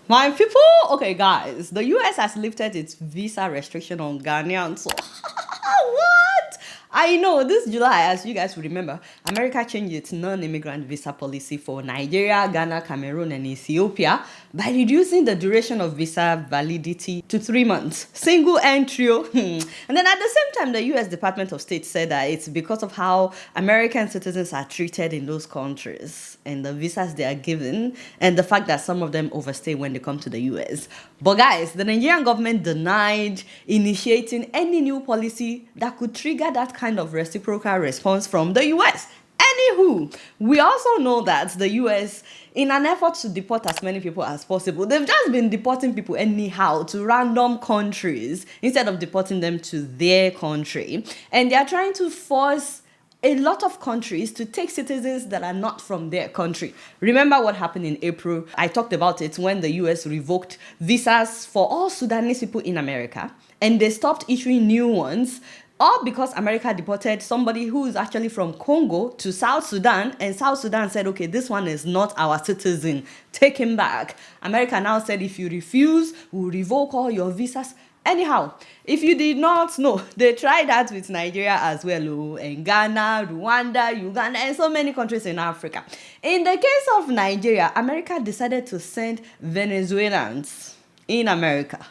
My people, okay, guys, the US has lifted its visa restriction on Ghanaians. So, what? I know this July, as you guys will remember, America changed its non-immigrant visa policy for Nigeria, Ghana, Cameroon, and Ethiopia by reducing the duration of visa validity to 3 months. Single entry. And then at the same time, the US Department of State said that it's because of how American citizens are treated in those countries and the visas they are given and the fact that some of them overstay when they come to the US. But guys, the Nigerian government denied initiating any new policy that could trigger that kind of reciprocal response from the US. Anywho, we also know that the US, in an effort to deport as many people as possible, they've just been deporting people anyhow to random countries instead of deporting them to their country. And they are trying to force a lot of countries to take citizens that are not from their country. Remember what happened in April? I talked about it when the US revoked visas for all Sudanese people in America, and they stopped issuing new ones, all because America deported somebody who is actually from Congo to South Sudan, and South Sudan said, okay, this one is not our citizen, take him back. America now said, if you refuse, we'll revoke all your visas. Anyhow, if you did not know, they tried that with Nigeria as well, and Ghana, Rwanda, Uganda, and so many countries in Africa. In the case of Nigeria, America decided to send Venezuelans in America.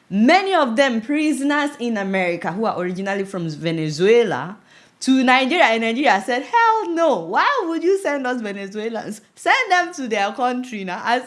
Many of them prisoners in America who are originally from Venezuela to Nigeria, and Nigeria said, hell no, why would you send us Venezuelans? Send them to their country now.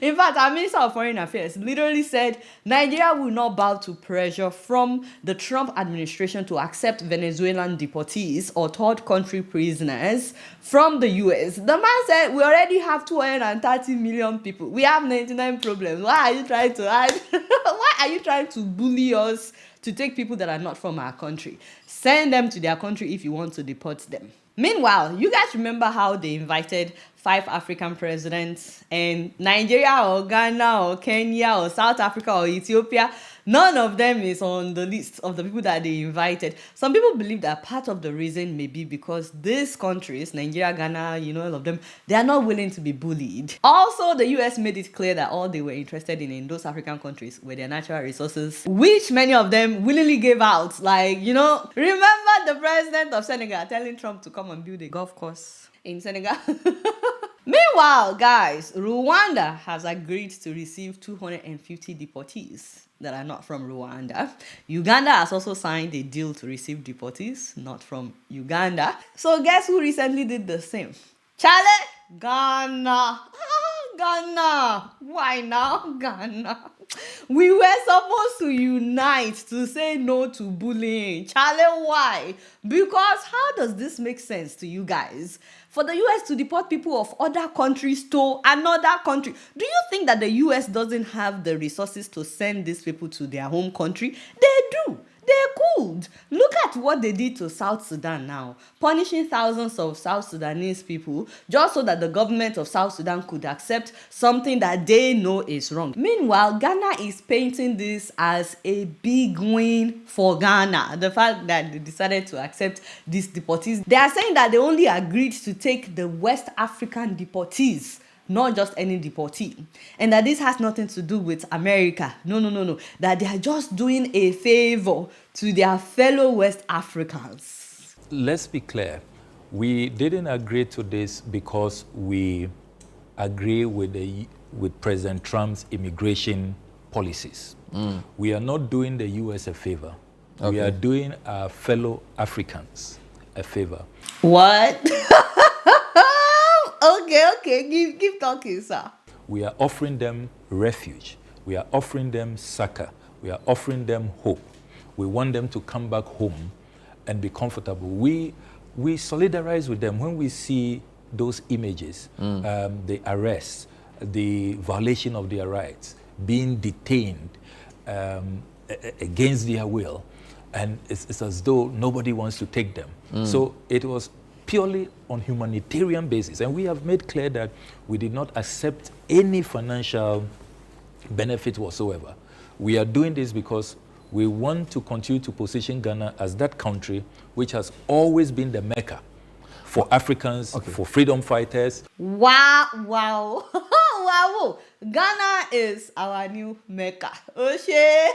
In fact, our Minister of Foreign Affairs literally said Nigeria will not bow to pressure from the Trump administration to accept Venezuelan deportees or third country prisoners from the US. The man said, we already have 230 million people. We have 99 problems. Why are you trying to add? Why are you trying to bully us to take people that are not from our country? Send them to their country if you want to deport them. Meanwhile, you guys remember how they invited 5 African presidents, and Nigeria or Ghana or Kenya or South Africa or Ethiopia, none of them is on the list of the people that they invited. Some people believe that part of the reason may be because these countries, Nigeria, Ghana, all of them, they are not willing to be bullied. Also, the US made it clear that all they were interested in those African countries were their natural resources, which many of them willingly gave out. Like, remember the president of Senegal telling Trump to come and build a golf course in Senegal? Meanwhile, guys, Rwanda has agreed to receive 250 deportees that are not from Rwanda. Uganda has also signed a deal to receive deportees not from Uganda. So guess who recently did the same? Charlie? Ghana. Ghana. Why now, Ghana? We were supposed to unite to say no to bullying. Charlie, why? Because how does this make sense to you guys? For the US to deport people of other countries to another country. Do you think that the US doesn't have the resources to send these people to their home country? They do. They could. Look at what they did to South Sudan now, punishing thousands of South Sudanese people just so that the government of South Sudan could accept something that they know is wrong. Meanwhile, Ghana is painting this as a big win for Ghana. The fact that they decided to accept these deportees. They are saying that they only agreed to take the West African deportees, not just any deportee. And that this has nothing to do with America. No. That they are just doing a favor to their fellow West Africans. Let's be clear. We didn't agree to this because we agree with President Trump's immigration policies. We are not doing the US a favor. Okay. We are doing our fellow Africans a favor. What? Okay, keep talking, sir. We are offering them refuge. We are offering them succor. We are offering them hope. We want them to come back home and be comfortable. We solidarize with them when we see those images, the arrests, the violation of their rights, being detained against their will, and it's as though nobody wants to take them. So it was purely on humanitarian basis. And we have made clear that we did not accept any financial benefit whatsoever. We are doing this because we want to continue to position Ghana as that country which has always been the Mecca for Africans, for freedom fighters. Wow. Wow. Ghana is our new Mecca. Oshe.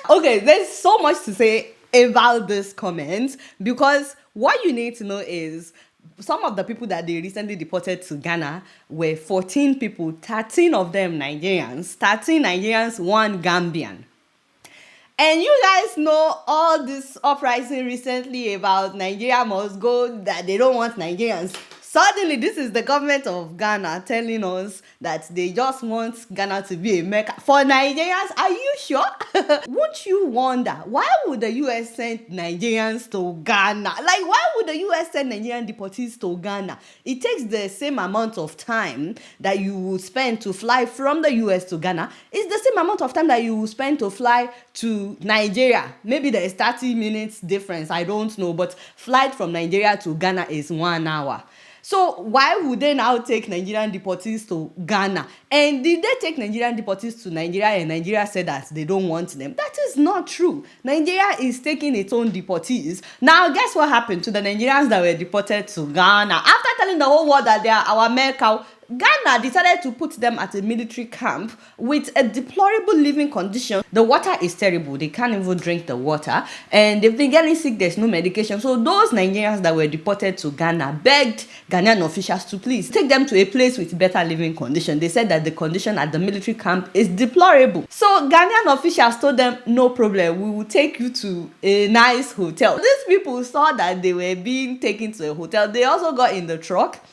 Okay, there's so much to say about this comment because what you need to know is some of the people that they recently deported to Ghana were 14 people, 13 of them Nigerians, 13 Nigerians, 1 Gambian. And you guys know all this uprising recently about Nigeria must go, that they don't want Nigerians. Suddenly, this is the government of Ghana telling us that they just want Ghana to be a Mecca. For Nigerians, are you sure? Won't you wonder, why would the US send Nigerians to Ghana? Like, why would the US send Nigerian deportees to Ghana? It takes the same amount of time that you would spend to fly from the US to Ghana. It's the same amount of time that you would spend to fly to Nigeria. Maybe there is 30 minutes difference, I don't know, but flight from Nigeria to Ghana is 1 hour. So why would they now take Nigerian deportees to Ghana? And did they take Nigerian deportees to Nigeria and Nigeria said that they don't want them? That is not true. Nigeria is taking its own deportees. Now, guess what happened to the Nigerians that were deported to Ghana? After telling the whole world that they are our Mecca, Ghana decided to put them at a military camp with a deplorable living condition. The water is terrible. They can't even drink the water. And they've been getting sick. There's no medication. So those Nigerians that were deported to Ghana begged Ghanaian officials to please take them to a place with better living condition. They said that the condition at the military camp is deplorable. So Ghanaian officials told them, no problem. We will take you to a nice hotel. These people saw that they were being taken to a hotel. They also got in the truck.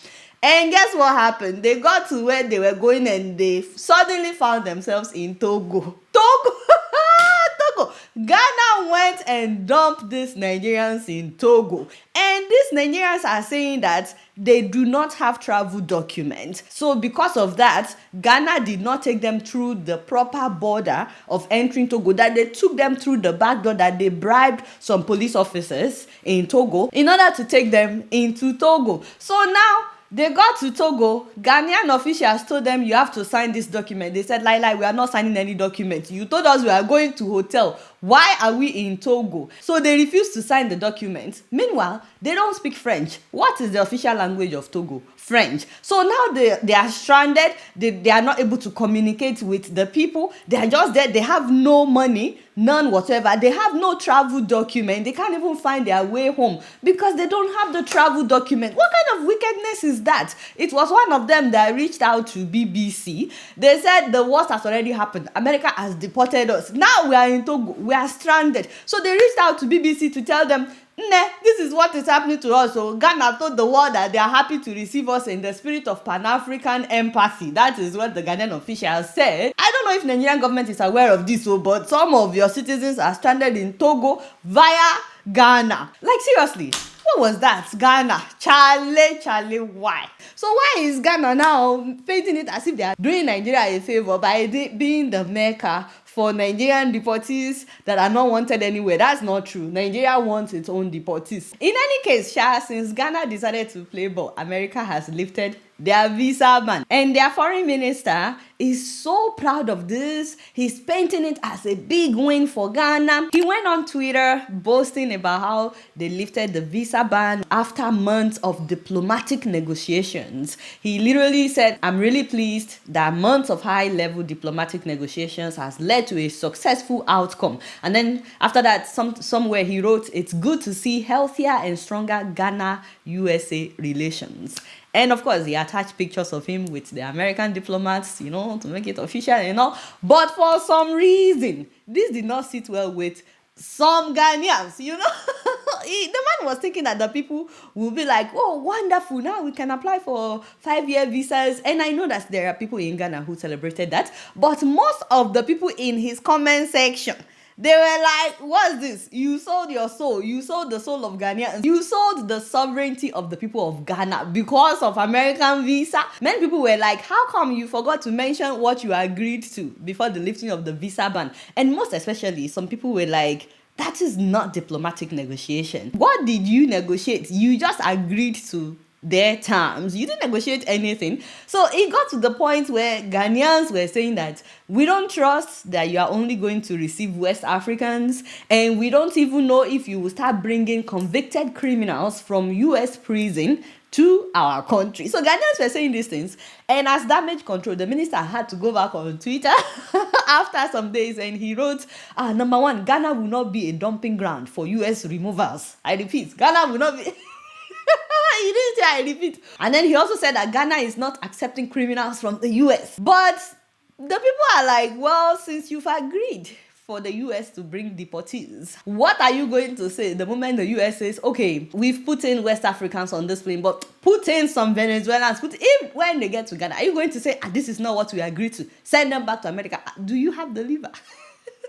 And guess what happened? They got to where they were going and they suddenly found themselves in Togo. Togo! Ghana went and dumped these Nigerians in Togo. And these Nigerians are saying that they do not have travel documents. So because of that, Ghana did not take them through the proper border of entering Togo, that they took them through the back door, that they bribed some police officers in Togo in order to take them into Togo. So now, they got to Togo. Ghanaian officials told them, you have to sign this document. They said, Lai, we are not signing any document. You told us we are going to hotel. Why are we in Togo? So they refused to sign the document. Meanwhile, they don't speak French. What is the official language of Togo? French. So now they are stranded. They are not able to communicate with the people. They are just there. They have no money, none whatsoever. They have no travel document. They can't even find their way home because they don't have the travel document. What kind of wickedness is that? It was one of them that reached out to BBC. They said the worst has already happened. America has deported us. Now we are in Togo. We are stranded. So they reached out to BBC to tell them, this is what is happening to us. So Ghana told the world that they are happy to receive us in the spirit of Pan-African empathy. That is what the Ghanaian officials said. I don't know if the Nigerian government is aware of this, but some of your citizens are stranded in Togo via Ghana. Like, seriously, what was that? Ghana. Charlie, why? So why is Ghana now painting it as if they are doing Nigeria a favor by being the Mecca for Nigerian deportees that are not wanted anywhere? That's not true. Nigeria wants its own deportees. In any case, since Ghana decided to play ball, America has lifted their visa ban. And their foreign minister is so proud of this. He's painting it as a big win for Ghana. He went on Twitter boasting about how they lifted the visa ban after months of diplomatic negotiations. He literally said, I'm really pleased that months of high-level diplomatic negotiations has led to a successful outcome. And then after that, somewhere he wrote, it's good to see healthier and stronger Ghana-USA relations. And of course, he attached pictures of him with the American diplomats, to make it official and all. But for some reason, this did not sit well with some Ghanaians, The man was thinking that the people will be like, oh, wonderful, now we can apply for 5-year visas. And I know that there are people in Ghana who celebrated that. But most of the people in his comment section, they were like, what's this? You sold your soul. You sold the soul of Ghanaians. You sold the sovereignty of the people of Ghana because of American visa. Many people were like, how come you forgot to mention what you agreed to before the lifting of the visa ban? And most especially, some people were like, that is not diplomatic negotiation. What did you negotiate? You just agreed to their terms. You didn't negotiate anything. So it got to the point where Ghanaians were saying that we don't trust that you are only going to receive West Africans, and we don't even know if you will start bringing convicted criminals from US prison to our country. So Ghanaians were saying these things, and as damage control, the minister had to go back on Twitter after some days, and he wrote, number one, Ghana will not be a dumping ground for US removals. I repeat, Ghana will not be. He didn't say I repeat. And then he also said that Ghana is not accepting criminals from the US. But the people are like, well, since you've agreed for the US to bring deportees, what are you going to say the moment the US says, okay, we've put in West Africans on this plane, but put in some Venezuelans, when they get to Ghana, are you going to say, this is not what we agreed to, send them back to America? Do you have the liver?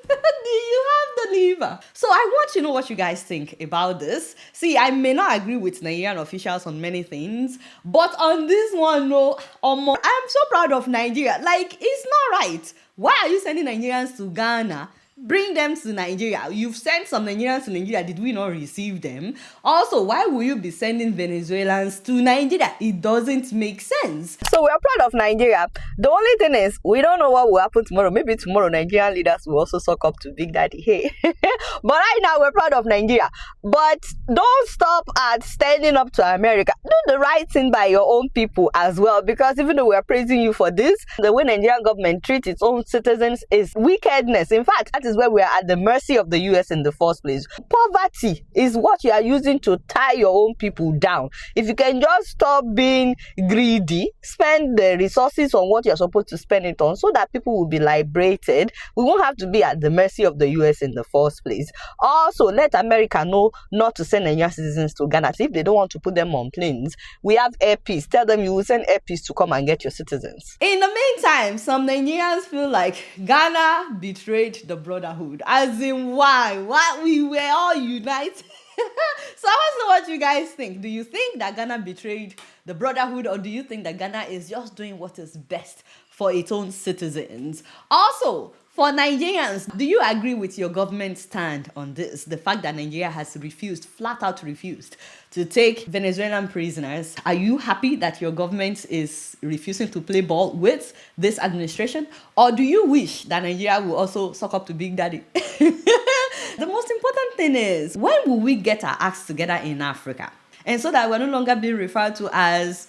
Do you have the liver? So I want to know what you guys think about this. See, I may not agree with Nigerian officials on many things, but on this one, no, I'm so proud of Nigeria. Like, it's not right. Why are you sending Nigerians to Ghana? Bring them to Nigeria. You've sent some Nigerians to Nigeria. Did we not receive them? Also, why will you be sending Venezuelans to Nigeria? It doesn't make sense. So we're proud of Nigeria. The only thing is, we don't know what will happen tomorrow. Maybe tomorrow Nigerian leaders will also suck up to Big Daddy. Hey. But right now, we're proud of Nigeria. But don't stop at standing up to America. Do the right thing by your own people as well. Because even though we're praising you for this, the way Nigerian government treats its own citizens is wickedness. In fact, that is where we are at the mercy of the US in the first place. Poverty is what you are using to tie your own people down. If you can just stop being greedy, spend the resources on what you're supposed to spend it on so that people will be liberated, we won't have to be at the mercy of the US in the first place. Also, let America know not to send Nigerian citizens to Ghana. So if they don't want to put them on planes, we have Air Peace. Tell them you will send Air Peace to come and get your citizens. In the meantime, some Nigerians feel like Ghana betrayed the Brotherhood. As in, why? Why? We were all united. So I want to know what you guys think. Do you think that Ghana betrayed the Brotherhood, or do you think that Ghana is just doing what is best for its own citizens? Also, for Nigerians, do you agree with your government stand on this? The fact that Nigeria has flat out refused to take Venezuelan prisoners. Are you happy that your government is refusing to play ball with this administration? Or do you wish that Nigeria will also suck up to Big Daddy? The most important thing is, when will we get our acts together in Africa? And so that we're no longer being referred to as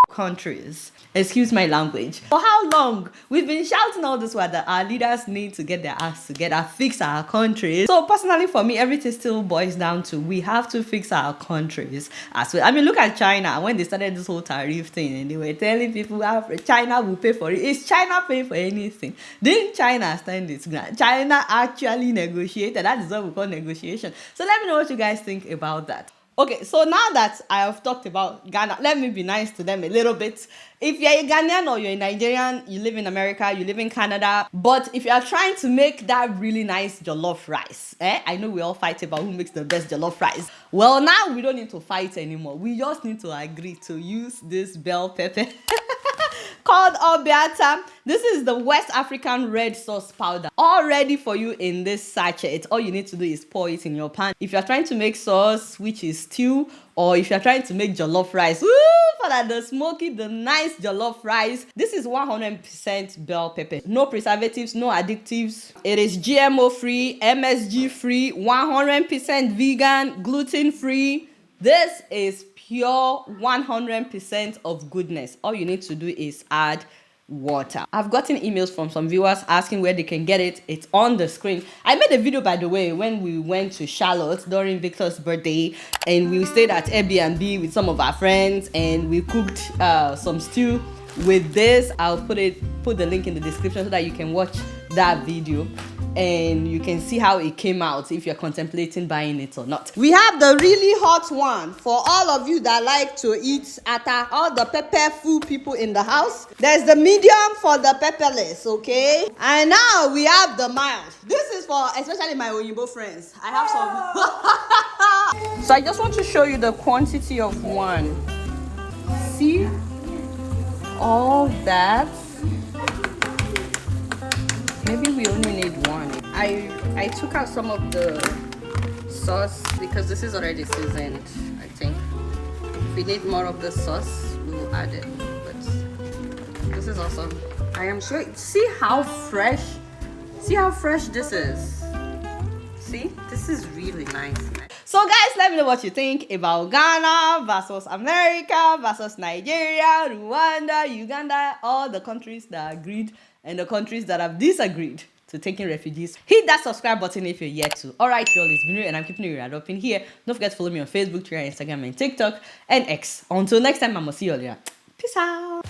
countries. Excuse my language. For how long? We've been shouting all this while that our leaders need to get their acts together, fix our countries. So personally for me, everything still boils down to we have to fix our countries as well. I mean, look at China. When they started this whole tariff thing and they were telling people China will pay for it. Is China paying for anything? Didn't China stand its ground? China actually negotiated. That is what we call negotiation. So let me know what you guys think about that. Okay, so now that I have talked about Ghana, let me be nice to them a little bit. If you're a Ghanaian or you're a Nigerian, you live in America, you live in Canada, but if you are trying to make that really nice jollof rice, I know we all fight about who makes the best jollof rice. Well, now we don't need to fight anymore. We just need to agree to use this bell pepper called Obiata. This is the West African red sauce powder, all ready for you in this sachet. All you need to do is pour it in your pan. If you're trying to make sauce, which is stew, or if you're trying to make jollof rice, for that the smoky, the nice jollof rice, this is 100% bell pepper. No preservatives, no additives. It is GMO free, MSG free, 100% vegan, gluten free. This is pure 100% of goodness. All you need to do is add water. I've gotten emails from some viewers asking where they can get it. It's on the screen. I made a video, by the way, when we went to Charlotte during Victor's birthday, and we stayed at Airbnb with some of our friends, and we cooked some stew with this. I'll put the link in the description so that you can watch that video and you can see how it came out if you're contemplating buying it or not. We have the really hot one for all of you that like to eat ata, all the pepperful people in the house. There's the medium for the pepperless, okay? And now we have the mild. This is for especially my Oyinbo friends. I have some. So I just want to show you the quantity of one. See? All that. Maybe we only need one. I took out some of the sauce because this is already seasoned, I think. If we need more of the sauce, we will add it. But this is awesome. I am sure. See how fresh? See how fresh this is? See? This is really nice. So guys, let me know what you think about Ghana versus America versus Nigeria, Rwanda, Uganda, all the countries that agreed and the countries that have disagreed to taking refugees. Hit that subscribe button if you're yet to. Alright, y'all, it's been real and I'm keeping it real up in here. Don't forget to follow me on Facebook, Twitter, Instagram, and TikTok, and X. Until next time, I'ma see you all later. Peace out.